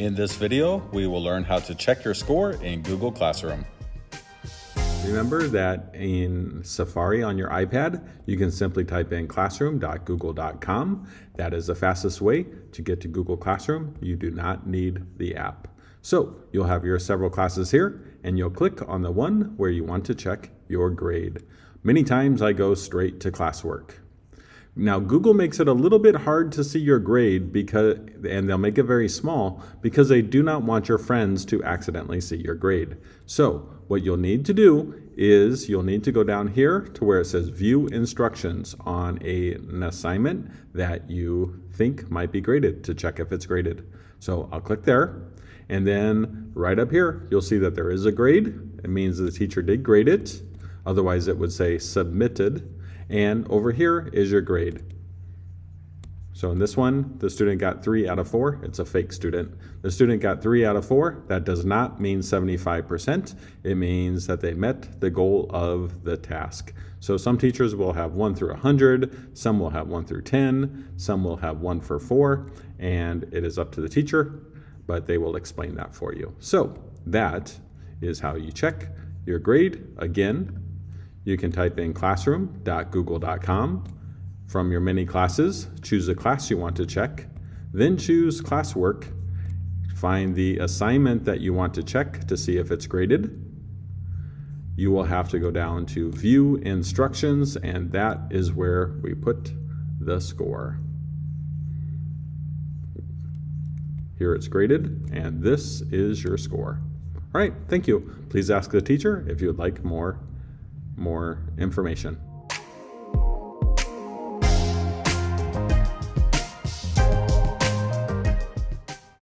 In this video, we will learn how to check your score in Google Classroom. Remember that in Safari on your iPad, you can simply type in classroom.google.com. That is the fastest way to get to Google Classroom. You do not need the app. So you'll have your several classes here, and you'll click on the one where you want to check your grade. Many times I go straight to classwork. Now Google makes it a little bit hard to see your grade and they'll make it very small because they do not want your friends to accidentally see your grade. So what you'll need to do is you'll need to go down here to where it says view instructions on an assignment that you think might be graded to check if it's graded. So I'll click there, and then right up here you'll see that there is a grade. It means the teacher did grade it. Otherwise it would say submitted. And over here is your grade. So in this one, the student got 3 out of 4. It's a fake student. The student got 3 out of 4. That does not mean 75%. It means that they met the goal of the task. So some teachers will have 1 through 100. Some will have 1 through 10. Some will have 1 for 4. And it is up to the teacher, but they will explain that for you. So that is how you check your grade. Again, you can type in classroom.google.com. From your many classes, choose a class you want to check, then choose classwork. Find the assignment that you want to check to see if it's graded. You will have to go down to view instructions, and that is where we put the score. Here it's graded, and this is your score. All right, thank you. Please ask the teacher if you would like more information.